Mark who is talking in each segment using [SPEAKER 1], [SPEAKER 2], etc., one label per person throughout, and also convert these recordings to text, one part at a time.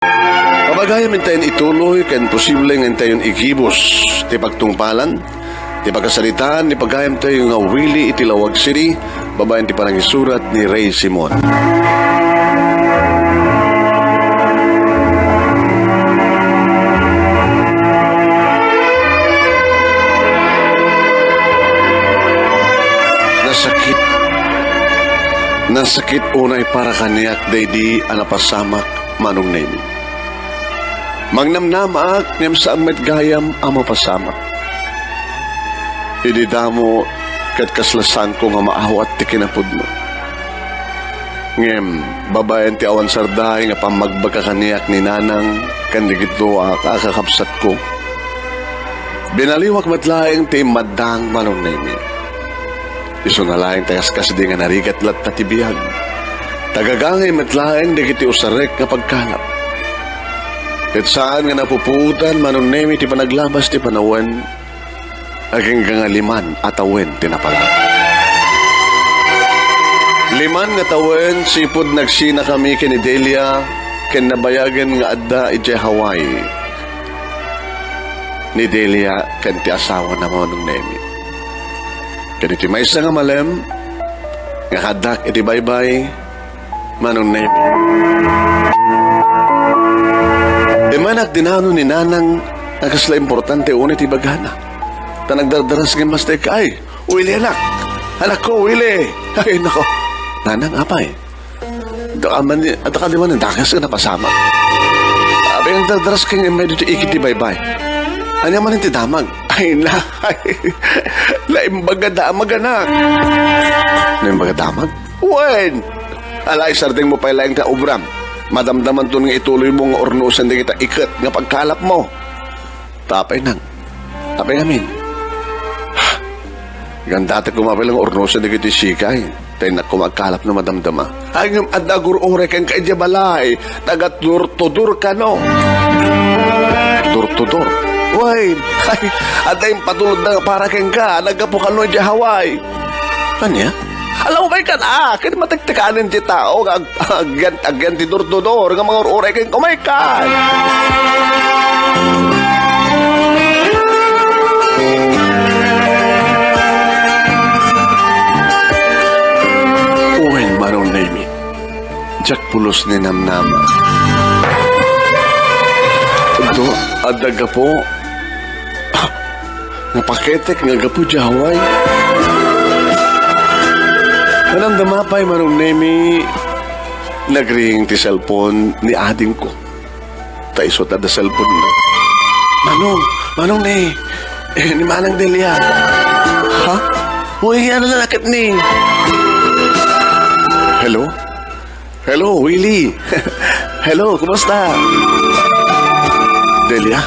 [SPEAKER 1] Pabagayam tayo ituloy kan posible nga tayo igibos ti pagtungpalan, ti pagkasalitaan, ni pagayam tayo nga Willie Itilawag City, babayan ti panangisurat ni Ray Simon. Nasakit unay para kaniyak daydi anapasamak manong name. Magnamnamak ngem saan met gayam amo pasamak. Ididamo kat kaslasan ko nga maawat ti kinapud mo. Ngem babayan ti awan sardahay nga pamagbaka kaniyak ni nanang kandigito akakapsat ko. Binaliwak matlaeng ti madang manong name. Iso na laing tagas-kas di nga narigat lat tatibiyag. Tagagangay matlaeng di kiti usarek nga pagkalap. At saan nga napuputan manunemi ti panaglabas ti panawan aging gangaliman atawen tinapala. Liman nga tawen sipod nagsina kami kini Delia ken nabayagan nga adda iti Hawaii. Ni Delia ken ti asawa na manunemi. Kaya iti may isa nga malem, nga hadak iti baybay, manong nemi. Di manak dinano ni nanang, nakasla importante unit ibagana. Ta nagdardaras nga mas teka, ay, Willie anak ko, Willie. Ay, nako, nanang apay. At ka di man, dakas ka napasama. Abay, ang dardaras ka nga may dito ikit ti baybay. Anya man iti damag. Ay, laim baga damag, anak. Laim baga damag? Wen! Alay, sarding mo pa laing ka ubram. Madamdaman to nga ituloy mo nga ornusan di kita ikat nga pagkalap mo. Tapay nang. Tapay namin. Ganda ati kumapay lang ornusan di kita sikay. Tayo na kumagkalap na madamdama. Ay, ng adagur-ure kang kaidyabalay. Tagat-dur-tudur ka, no? Dur-tudur. Wait, ay, at ay patulod na para keng ka, nagkapukan no dyan Hawaii. Kanya? Alam mo ba'y ka na? Kaya matiktikanin di tao, agyan ti dur-tudur, nga mga uray keng kumaykan. Uwin marong nami, Jack pulos ni namnama. Ito, adaga po, napaketek nga gapo di Hawaii. Anong damapay manong nemi nagring ti cellphone ni ading ko. Taisot ada cellphone na. Manong ni Manang Delia. Ha? Uy, ano na nakit ni? Hello, Willie. Hello, kumusta? Delia?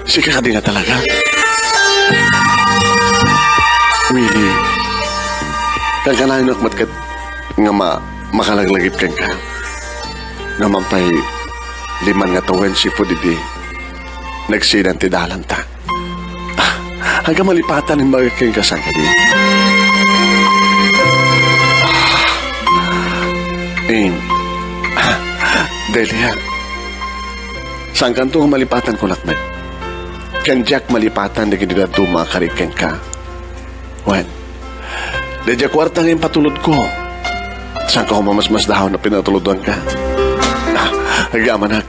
[SPEAKER 1] Sika ka din na talaga. Willie, kagkanahin ako matkat nga makalaglagip kang ka. Naman pa'y 5 nga tawen si Pudidi. Nagsinan ti dalan ta. Hanggang malipatan yung mga kang kasang ka din. Delia, saan kanto nga malipatan ko nakmet? Kan Jack malipatan na kinila tumakarikan ka. Wen, dadya kwarta ngayon patulod ko. Saan ka humamasmas daw na pinatuludan ka? Agamanak,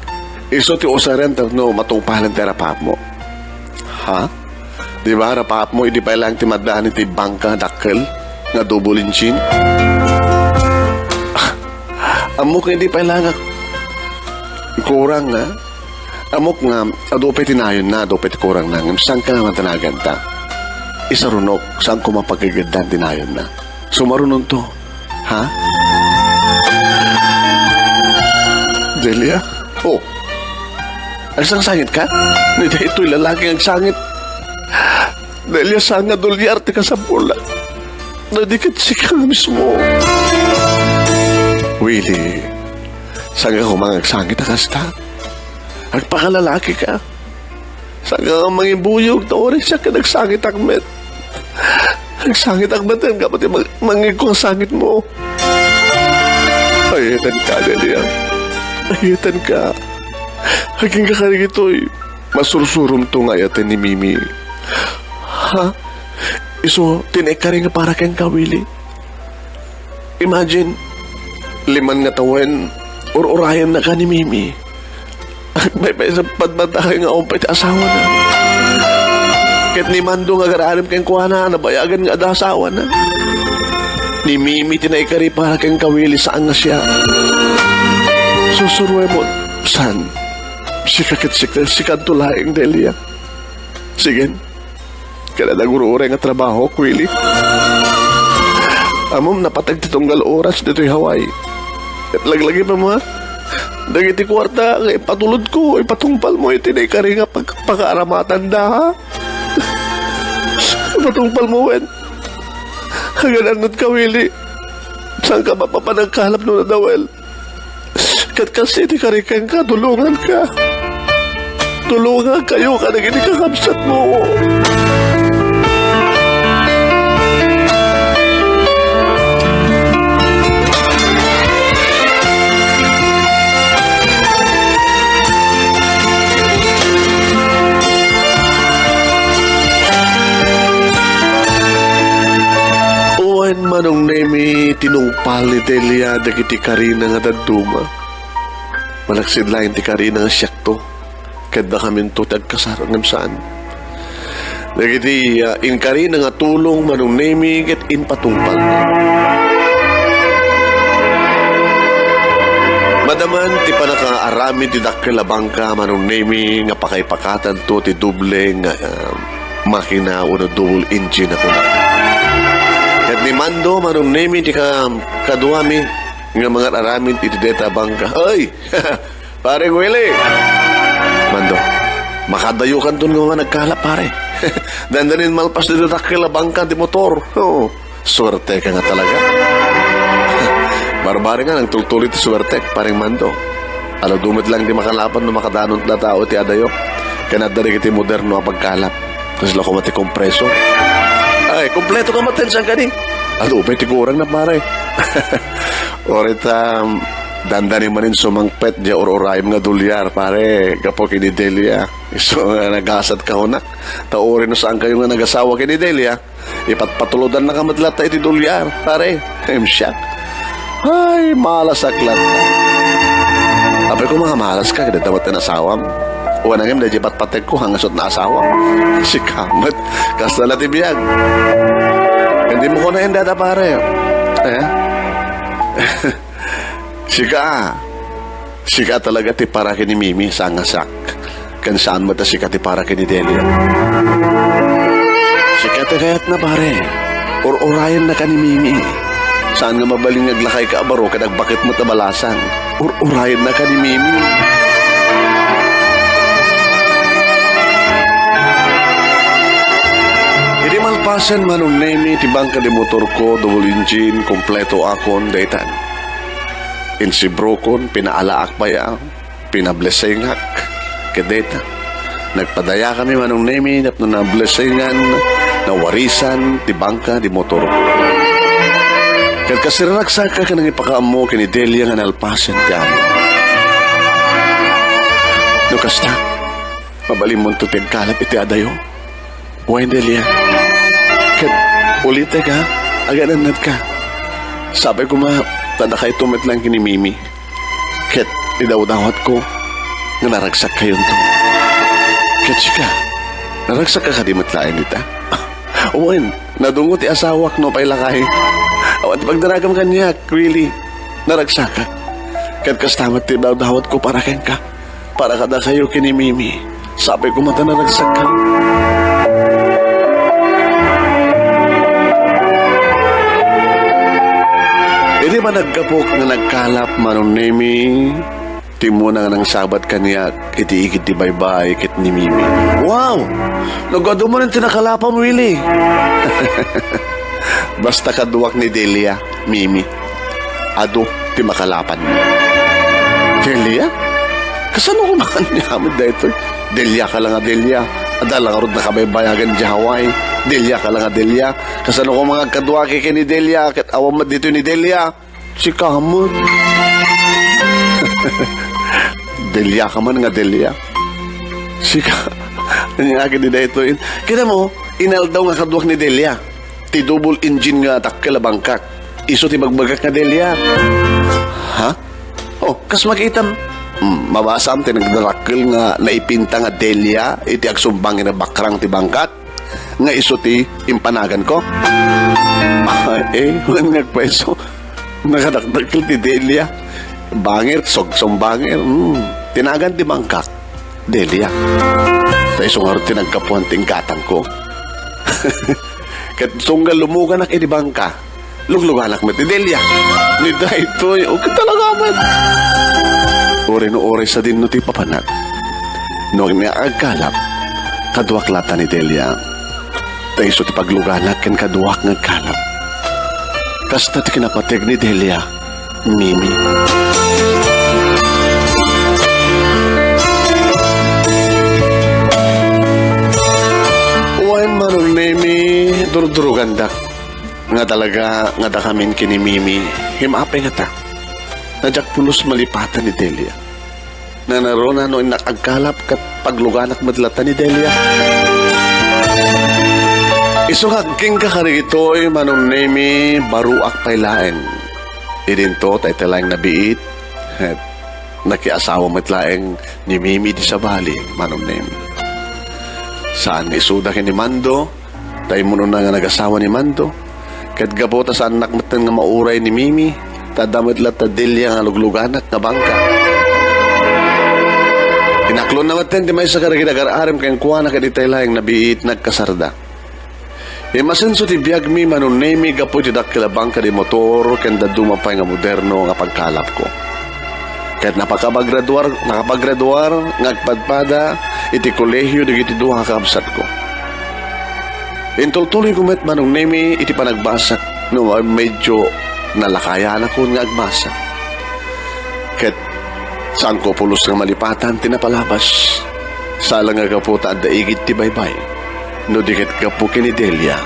[SPEAKER 1] iso ti usaren no matungpalan ti rapap mo. Ha? Di ba rapap mo, hindi pa ilang ti madaan ti bangka dakkel nga dubulinchin? Amok hindi pa ilang kurang na. Amok nga, adopay tinayon na, adopay kurang na. Saan ka naman tanagan ta? Isa runok, saan ko mapagagandang tinayon na? Sumarunong to, ha? Delia? Oh, agsang sangit ka? Hindi ito'y lalaki ang sangit. Delia, saan nga dolyarte ka sa bola? Nadikit si ka mismo. Willie, saan ka kumangag sangit akasta? Agpakalalaki ka. Saan ka mangibuyog na oras siya ka nagsangit akmet. Ang sangit akmet yan, kapati mangig ko ang sangit mo. Ay, tan ka, Delia. Ahitan ka. Haging kakarig ito'y masursurum to nga yatin ni Mimi. Ha? Iso, tinekari nga para kang kawili. Imagine, 5 nga tawen, urayan na ka ni Mimi. At may sa padbantay nga umpay asawa na. Kahit ni Mando nga garaalim kang kuha na, nabayagan nga ada asawa na. Ni Mimi tinaikari para kang kawili saan nga siya. Susuruay mo, san? Sikat tulaing Delia. Sige, kada naguro-ure nga trabaho, Kwili. Amom, napatag titunggal oras dito'y Hawaii. At laglagi pa mo, ha? Dagiti kwarta, ipatulod ko, ipatungpal mo, itinaikari nga pagkaaramatan da, ha? Ipatungpal mo, wen. Haganan ka, Willie. Saan ka mapapanagkalap no na dawel? Kat kasi tikarikan ka, tulungan ka. Tulungan kayo ka na gini kakabsat mo. Uwan manong nemi tinungpal ni Delia dagiti karina nga daduma. Malaksid lain ti karina nga siyakto. Kada kami ito tagkasarang ng saan. Dagiti in karina nga tulong manong nemi ket in patungpal. Madaman ti panakaarami ti dakkelabangka manong nemi nga pakaypakatan to ti duble nga makina o double engine ako na. Ket ni Mando manong nemi ti kaduami nga mga aramin iti deta bangka. Ay! Pare Willie! Mando, makadayukan doon nga nagkalap pare. Dandanin malpas dito takila bangka di motor. Oh, swerte ka nga talaga. Barbari nga, nagtultulit ti swerte, paring Mando. Alo dumit lang di makalapan no makadanong na tao ti adayo. Kanadari kiti moderno ang pagkalap. Kasi lang kumati kompreso. Ay, kompleto ka matensan ka ni. Alo, may tikurang na pare. Orit, dandanin manin sumangpet di or-orayim nga dulyar, pare, kapo kini Delia. So, nagasat ka hunak. Taorin no saan kayo nga nagasawa kini Delia. Ipatpatulodan na kamadlata iti dulyar, pare. I'm shocked. Ay, malas aklat ka. Apay ko mga malas ka, kada dapat na asawam. Uwan ang imda, di patpatek ko hangasot na asawa. Si kamat, kasta na tibiyag. Hindi mo ko na yung dada, pare. Sika talaga ti para kini Mimi sa ngasak. Kan saan mo ta sika ti para kini Delia. Sika ti kayat na pare. Or-orayan na ka ni Mimi. Saan nga mabaling naglakay ka abaro kadag bakit mo tabalasan. Or-orayan na ka ni Mimi. Hindi malpasan manong nemi ti bangka di motor ko, double engine, kompleto akon, daytan. Insibrokon, pinaalaak pa ya, pinablessingak, kadeta. Nagpadaya kami manong nemi, na nablessingan, nawarisan, ti bangka, di motor. Kaya kasiragsak ka nang ipakaamo kini Delia nga nalpasan ti ano. No kasta, mabalim mo tutid kalap iti adayo. Uwain Delia, kat ulit ka, agananad ka. Sabi ko tada kay tumit lang kini Mimi. Ket, idawdawat ko nga naragsak kayon to. Ket, sika, naragsak ka kadimatlain nita. Uwan, nadungot ti asawak no pailakay. Awat pagdaragam kanya, really, naragsak ka. Ket, kastamat ti dawdawat ko para ken ka. Para kada kayo kini Mimi. Sabi ko mata naragsak ka. Hindi ba nagkapok na nagkalap manong nemi? Timo na nga ng sabat kaniya, iti-ikit ti baybay, kit ni Mimi. Wow! Nagado mo rin tinakalapam, Willie. Basta kaduwak ni Delia, Mimi. Ado, ti makalapan mo. Delia? Kasano ko makanyamid da ito? Delia ka lang nga, Delia. Adalang arod na kabaybayagan di Hawaii. Delia ka lang nga, Delia. Kasano ko mga kaduwaki kay ni Delia, kat awam dito ni Delia. Si Kamot. Delia ka man nga Delia. Sika, nangyagin din ito. Kaya mo, inal daw nga kaduak ni Delia. Ti double engine nga takkel bangkak. Iso ti bagbagak nga Delia. Ha? Oh, kas makitam. Mabasam ti nagdarakkel nga naipinta nga Delia. Iti agsumbangin na bakrang ti bangkat. Nga iso ti impanagan ko. Huwag nagpweso. Nakadakdakkel ti Delia. Bangir, sogsong bangir. Tinagan ti bangkak. Delia. Sa isong araw tinagkapuan tingkatang ko. Kat sunggal lumuganak di bangka. Lugluganak mo ti Delia. Nida ito. O talaga man. Uri no uri sa din no ti papanat. No inaagkalap. Kaduak lata ni Delia. Taiso ti pagluganak ken kaduak ngagkalap. Kasta ti kinapatig ni Delia. Mimi. Wan manong Mimi, durdurugandak. Nga talaga, nga da kamin kini Mimi, himapay nga ta. Nadyak pulos malipatan ni Delia. Na naroon na noon nakagkalap kat pagluganak madlata ni Delia. Isungagking kakari ito'y manong Mimi, baruak paylaen. Idinto, tayo talang nabiit. Nakiasawa matlaeng ni Mimi di sa bali, manong Nemi. Saan isuda ni Mando, tayo muna na nga nag-asawa ni Mando. Kat gabota sa anak matan nga mauray ni Mimi, tadamit lat Delia nga lugluganak na bangka. Inaklon na matan, di may sa karaginagar-arim kayang kuha na kaditay lang nabiit nagkasarda. Masenso ti biyag mi manong Nemi gapo ti dakila bangka di motor kanda dumapay nga moderno nga pagkalap ko. Kahit nakapaggraduar, ngagpadpada, iti kolehyo digiti duha kaabsat ko. Intultuloy ko met manong Nemi iti panagbasak no medyo nalakayan ako nga agbasa. Kahit saan ko pulos nga malipatan tinapalabas. Sala nga kaputa at daigit ti baybay. No dikit kapukin ni Delia,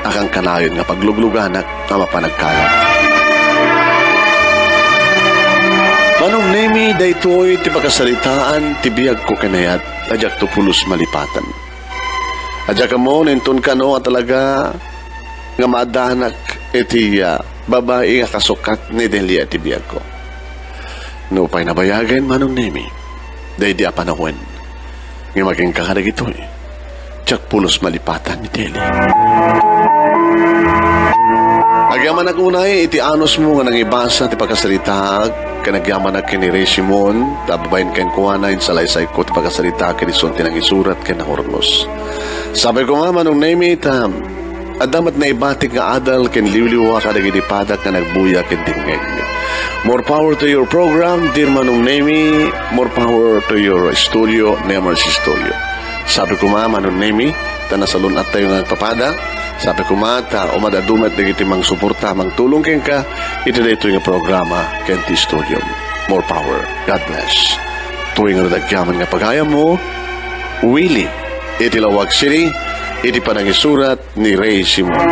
[SPEAKER 1] akang kanayon nga paglugluganak nga mapanagkalap. Manong Nemi, daytoy ti pagkasalitaan, ti biyag ko kanayat, adyak to pulos malipatan. Adyak mo, ninton ka no, at talaga nga madanak iti babae nga kasukat ni Delia ti biyag ko. No pa'y nabayagan, Manong Nemi, day di apanawin, nga maging kakadag ito'y. Tsak pulos malipatan ni Delia. Agyaman nagunay, iti anos mo nga nang ibasa ti pagkasalita, kanagyaman na kini Ray Simon, tababayin ken kuwana, insalaysay ko ti pagkasalita, kinisunti ng isurat ken Hornos. Sabi ko nga, Manong Nemi, adamat na ibatik nga adal ken liwliwa kadagitipadak na nagbuya ken tingeg. More power to your program, dear Manong Nemi, more power to your studio, Nemercy Studio. Sabi ko Manong Nemi, tanasalun at tayo nga papada. Sabi ko umadadumat na iti mang suporta, mang tulong ken ka, ito na ito yung programa, Kenti Studio. More power. God bless. Tuwing nadagyaman nga pagaya mo, Willie, iti Lawag City, iti panangisurat ni Ray Simon.